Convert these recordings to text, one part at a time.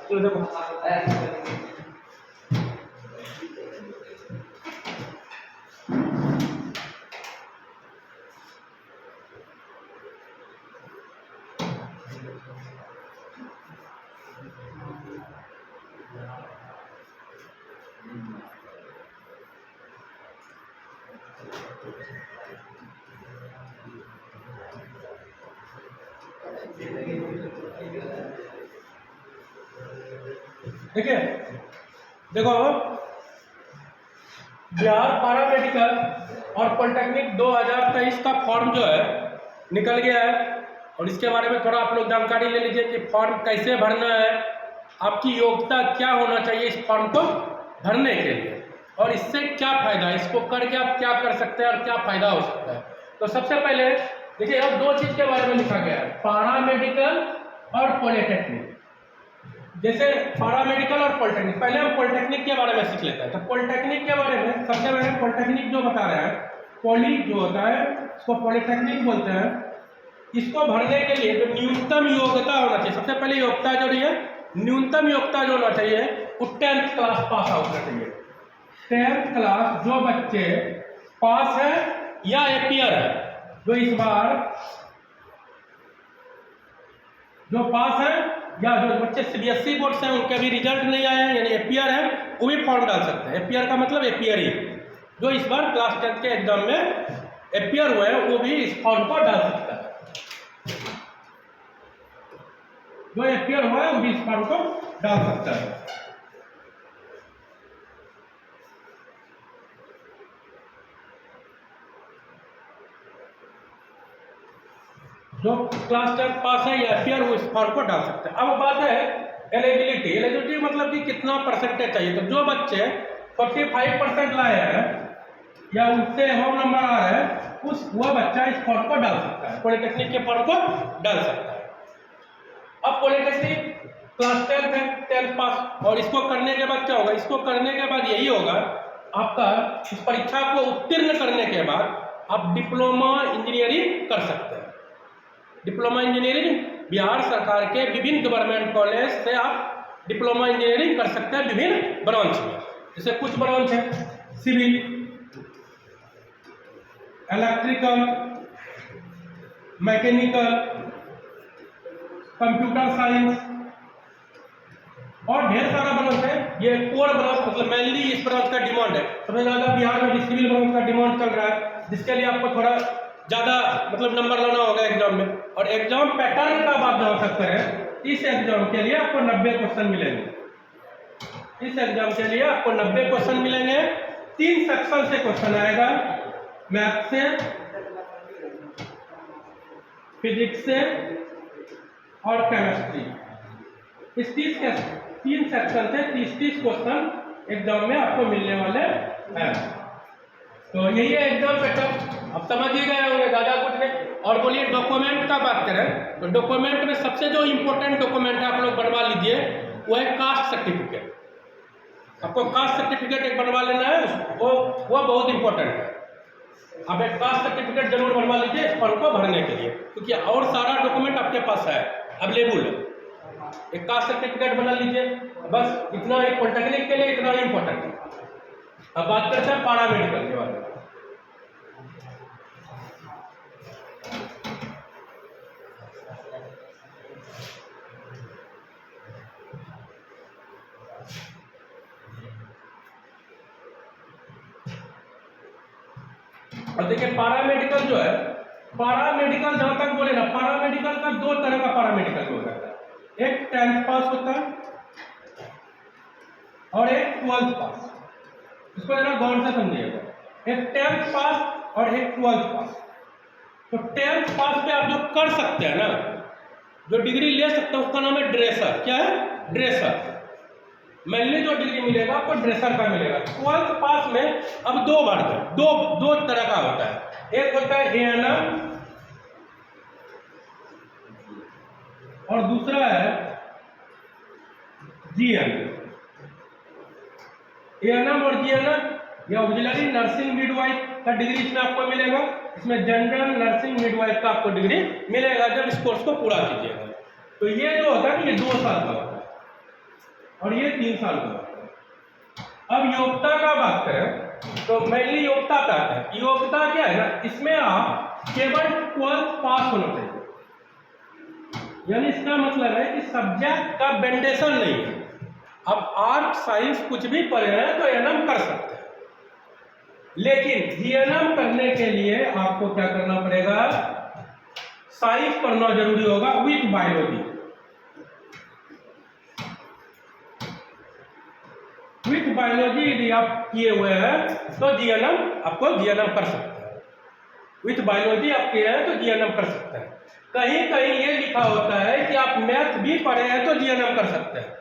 तो देखो देखिए, देखो बिहार पारा मेडिकल और पॉलिटेक्निक 2023 का फॉर्म जो है निकल गया है, और इसके बारे में थोड़ा आप लोग जानकारी ले लीजिए कि फॉर्म कैसे भरना है, आपकी योग्यता क्या होना चाहिए इस फॉर्म को भरने के लिए, और इससे क्या फायदा है, इसको करके आप क्या कर सकते हैं और क्या फायदा हो सकता है। तो सबसे पहले देखिए, अब दो चीज के बारे में लिखा गया है, पारा मेडिकल और पॉलिटेक्निक। जैसे पारामेडिकल और पॉलिटेक्निक, पहले हम पॉलिटेक्निक के बारे में सीख लेते हैं। तो पॉलिटेक्निक के बारे में सबसे पहले पॉलिटेक्निक जो बता रहे हैं, पॉली जो होता है इसको पॉलिटेक्निक बोलते हैं। इसको भरने के लिए जो न्यूनतम योग्यता होना चाहिए, सबसे पहले योग्यता जो है, न्यूनतम योग्यता जो होना चाहिए वो 10th क्लास पास आउट होना चाहिए। 10th क्लास जो बच्चे पास है या एपियर है, जो इस बार जो पास है या जो बच्चे सीबीएसई बोर्ड से उनके भी रिजल्ट नहीं आया है, यानी एपियर है, वो भी फॉर्म डाल सकते हैं। एपियर का मतलब एपियर ही, जो इस बार क्लास 10 के एग्जाम में एपियर हुए हैं वो भी इस फॉर्म को डाल सकता है। जो एपियर हुआ है वो भी इस फॉर्म को डाल सकता है। जो क्लास 10 पास है या एपियर वो इस फॉर्म को डाल सकते हैं। अब बात है एलिजिबिलिटी। एलिजिबिलिटी मतलब कि कितना परसेंटेज चाहिए। तो जो बच्चे 45% लाए हैं या उससे होम नंबर आ रहा है, वह बच्चा इस फॉर्म को डाल सकता है, पॉलिटेक्निक के फॉर्म को डाल सकता है। अब पॉलिटेक्निक क्लास 10 है, 10th पास, और इसको करने के बाद क्या होगा, इसको करने के बाद यही होगा आपका, इस परीक्षा को उत्तीर्ण करने के बाद आप डिप्लोमा इंजीनियरिंग कर सकते हैं। डिप्लोमा इंजीनियरिंग बिहार सरकार के विभिन्न गवर्नमेंट कॉलेज से आप डिप्लोमा इंजीनियरिंग कर सकते हैं विभिन्न ब्रांच में। जैसे कुछ ब्रांच है civil, electrical, mechanical, computer science और ढेर सारा ब्रांच है। ये कोर ब्रांच मतलब मेनली इस ब्रांच का डिमांड है। सबसे ज्यादा बिहार में सिविल ब्रांच का डिमांड चल रहा है, जिसके लिए आपको थोड़ा ज्यादा मतलब नंबर लाना होगा एग्जाम में। और एग्जाम पैटर्न का बात जहाँ तक करें, इस एग्जाम के लिए आपको 90 क्वेश्चन मिलेंगे। इस एग्जाम के लिए आपको 90 क्वेश्चन मिलेंगे। 3 सेक्शन से क्वेश्चन आएगा, मैथ से, फिजिक्स से और केमिस्ट्री। इस 3 सेक्शन से 30 क्वेश्चन एग्जाम में आपको मिलने वाले हैं। तो यही है एग्जाम पैटर्न, अब समझ ही गए होंगे, ज्यादा कुछ नहीं। और बोलिए डॉक्यूमेंट का बात करें तो डॉक्यूमेंट में सबसे जो इंपॉर्टेंट डॉक्यूमेंट आप लोग बनवा लीजिए वो है कास्ट सर्टिफिकेट। आपको कास्ट सर्टिफिकेट एक बनवा लेना है, वो बहुत इंपॉर्टेंट है। आप एक कास्ट सर्टिफिकेट जरूर बनवा लीजिए इस फॉर्म को भरने के लिए, क्योंकि और सारा डॉक्यूमेंट आपके पास है, अवेलेबल है। एक कास्ट सर्टिफिकेट बना लीजिए, बस इतना ही पॉलिटेक्निक के लिए इतना ही इंपॉर्टेंट है। अब बात करते हैं पारा मेडिकल के बारे में। और देखिए पारामेडिकल जो है, पारामेडिकल जहां तक बोले ना, पारामेडिकल का 2 तरह का पारामेडिकल होता है। एक 10th पास होता है और एक 12th पास। इसको जरा गौर से समझिएगा, एक 10th पास और एक 12th पास। तो 10th पास पे आप जो कर सकते हैं ना, जो डिग्री ले सकते हैं, उसका नाम है ड्रेसर। क्या है? ड्रेसर। मेनली जो डिग्री मिलेगा आपको ड्रेसर का मिलेगा। 12th पास में अब दो वर्ग, दो तरह का होता है। एक होता है एएनएम और दूसरा है जीएनएम। एएनएम और जीएनएम या ऑक्सिलरी नर्सिंग मिडवाइफ का डिग्री इसमें आपको मिलेगा। इसमें जनरल नर्सिंग मिडवाइफ का आपको डिग्री मिलेगा जब इस कोर्स को पूरा कीजिएगा। तो ये जो होता है ये 2 साल का होता है। और ये 3 साल का होता है। अब योग्यता का बात करें तो मेनली योग्यता क्या है, योग्यता क्या है ना, इसमें आप केवल 12th पास होना चाहिए, यानी इसका मतलब है कि सब्जेक्ट का बेंडेशन नहीं है। अब आर्ट साइंस कुछ भी पढ़े हैं तो एनएम कर सकते हैं, लेकिन जीएनएम करने के लिए आपको क्या करना पड़ेगा, साइंस पढ़ना जरूरी होगा विथ बायोलॉजी। विथ बायोलॉजी यदि आप किए हुए हैं तो जीएनएम आपको जीएनएम कर सकते हैं। विथ बायोलॉजी आप किए हैं तो जीएनएम कर सकते हैं। कहीं कहीं ये लिखा होता है कि आप मैथ भी पढ़े हैं तो जीएनएम कर सकते हैं,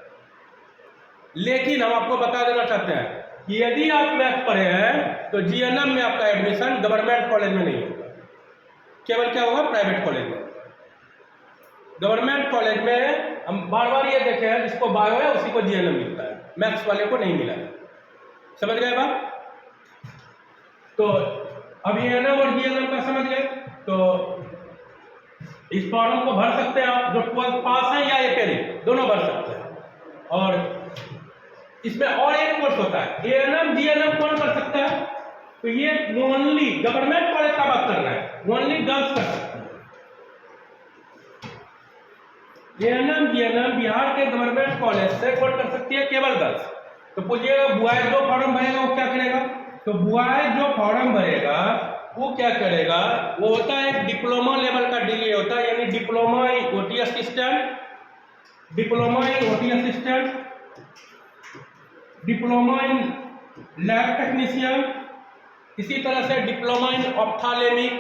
लेकिन हम आपको बता देना चाहते हैं कि यदि आप मैथ पढ़े हैं तो जीएनएम में आपका एडमिशन गवर्नमेंट कॉलेज में नहीं होगा, केवल क्या होगा, प्राइवेट कॉलेज में। गवर्नमेंट कॉलेज में हम बार बार ये देखे हैं, जिसको बायो है उसी को जीएनएम मिलता है, मैथ्स वाले को नहीं मिला है। समझ गए बात? तो अब एएनएम और जीएनएम का समझ गए, तो इस फॉर्म को भर सकते हैं आप, जो 12th पास है या एपेरिक दोनों भर सकते हैं। और इसमें और एक कोर्स होता है एएनएम जीएनएम, कौन कर सकता है, तो ये ओनली गवर्नमेंट कॉलेज का बात कर रहा है, ओनली गर्ल्स कर सकते हैं। एएनएम जीएनएम बिहार के गवर्नमेंट कॉलेज से कौन कर सकती है, केवल गर्ल्स। तो पूछिएगा बॉयज जो फॉर्म भरेगा वो क्या करेगा, तो बॉयज जो फॉर्म भरेगा वो क्या करेगा, वो होता है एक डिप्लोमा लेवल का डिग्री होता है, यानी diploma in OT assistant, diploma in OT assistant, diploma in lab technician, इसी तरह से डिप्लोमा इन ऑप्थालेमिक,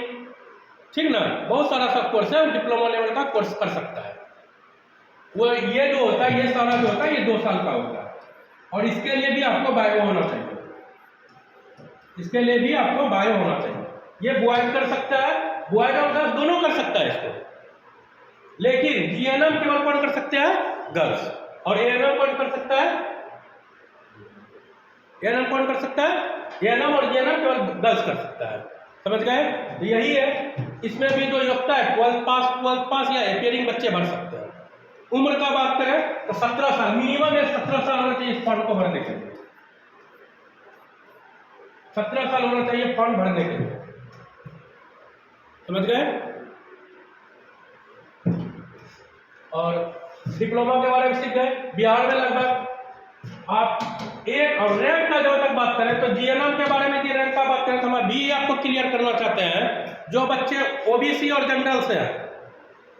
ठीक ना, बहुत सारा सब कोर्स है, डिप्लोमा लेवल का कोर्स कर सकता है वो। ये जो होता है, ये सारा जो होता है ये 2 साल का होता है, और इसके लिए भी आपको बायो होना चाहिए, इसके लिए भी आपको बायो होना चाहिए। ये बॉयज कर सकता है, बॉयज और गर्ल्स दोनों कर सकता है इसको, लेकिन जीएनएम केवल कौन कर सकते हैं, गर्ल्स। और एएनएम कौन कर सकता है, एएनएम कौन कर सकता है, एएनएम और जीएनएम केवल गर्ल्स कर सकता है। समझ गए? तो यही है, इसमें भी जो योग्यता है 12th पास या एपियरिंग बच्चे भर सकते हैं। उम्र का बात करें तो 17 साल मिनिमम है, 17 साल होना चाहिए इस फॉर्म को भरने के लिए, 17 साल होना चाहिए फॉर्म भरने के लिए। समझ गए? और डिप्लोमा के बारे में सीख गए। बिहार में लगभग आप एक, और रैंक का जब तक बात करें तो जीएनएम के बारे में, रैंक का बात करें तो हम भी आपको क्लियर करना चाहते हैं, जो बच्चे ओबीसी और जनरल से हैं।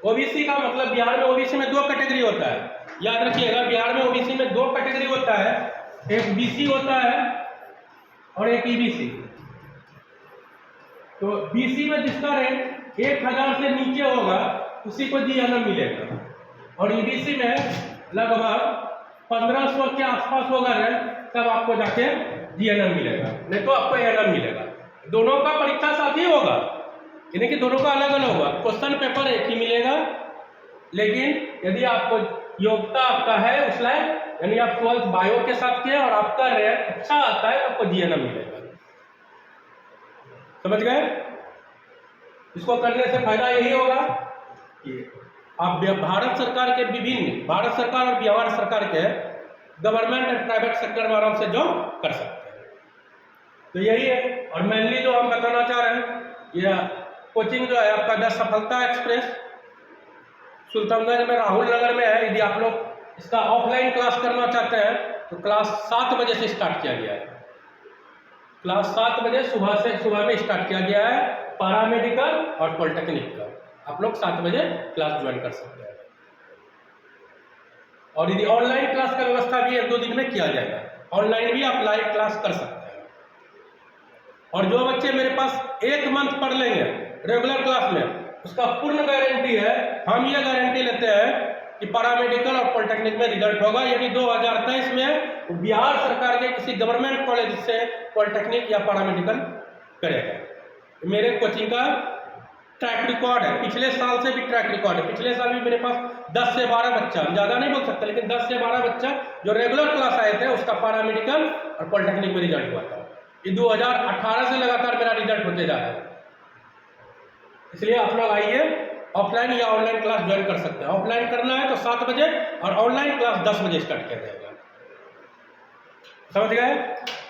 ओबीसी का मतलब बिहार में ओबीसी में 2 कैटेगरी होता है, याद रखिएगा, बिहार में ओबीसी में 2 कैटेगरी होता है, एक बीसी होता है और एक ईबीसी। तो बीसी में जिसका रैंक 1000 से नीचे होगा उसी को जीएनएम मिलेगा, और ईबीसी में लगभग 1500 के आसपास होगा रैंक, तब आपको जाके जीएनएम मिलेगा, नहीं तो आपको एएनएम मिलेगा। दोनों का परीक्षा साथ ही होगा, यानी कि दोनों का अलग अलग होगा, क्वेश्चन पेपर एक ही मिलेगा, लेकिन यदि आपको योग्यता आपका है उस लायक, यानी आप 12th बायो के साथ किए और आपका रैंक अच्छा आता है, आपको जीएनएम मिलेगा। समझ गए? इसको करने से फायदा यही होगा कि आप भारत सरकार के विभिन्न, भारत सरकार और बिहार सरकार के गवर्नमेंट एंड प्राइवेट सेक्टर में आराम से जॉब कर सकते हैं। तो यही है, और मेनली जो हम बताना चाह रहे हैं, यह कोचिंग जो है आपका 10 सफलता एक्सप्रेस सुल्तानगंज में राहुल नगर में है। यदि आप लोग इसका ऑफलाइन क्लास करना चाहते हैं तो क्लास 7 बजे से स्टार्ट किया गया है, क्लास 7 बजे सुबह में स्टार्ट किया गया है, पैरामेडिकल और पॉलिटेक्निक का। आप लोग 7 बजे क्लास ज्वाइन कर सकते हैं, और यदि ऑनलाइन क्लास का व्यवस्था भी 1-2 दिन में किया जाएगा, ऑनलाइन भी आप लाइव क्लास कर सकते हैं। और जो बच्चे मेरे पास 1 मंथ पढ़ लेंगे रेगुलर क्लास में, उसका पूर्ण गारंटी है, हम ये गारंटी लेते हैं कि पैरामेडिकल और पॉलिटेक्निक में रिजल्ट होगा, यानी 2023 में बिहार सरकार के किसी गवर्नमेंट कॉलेज से पॉलिटेक्निक या पैरामेडिकल करेगा। मेरे कोचिंग का ट्रैक रिकॉर्ड है, पिछले साल से भी ट्रैक रिकॉर्ड है। पिछले साल भी मेरे पास 10 से 12 बच्चा, हम ज़्यादा नहीं बोल सकते, लेकिन 10 से 12 बच्चा जो रेगुलर क्लास आए थे उसका पैरामेडिकल और पॉलिटेक्निक में रिजल्ट हुआ था। ये 2018 से लगातार मेरा रिजल्ट होते जा रहा है। इसलिए आप लोग आइए, ऑफलाइन या ऑनलाइन क्लास ज्वाइन कर सकते हैं। ऑफलाइन करना है तो 7 बजे और ऑनलाइन क्लास 10 बजे स्टार्ट किया जाएगा। समझ गए।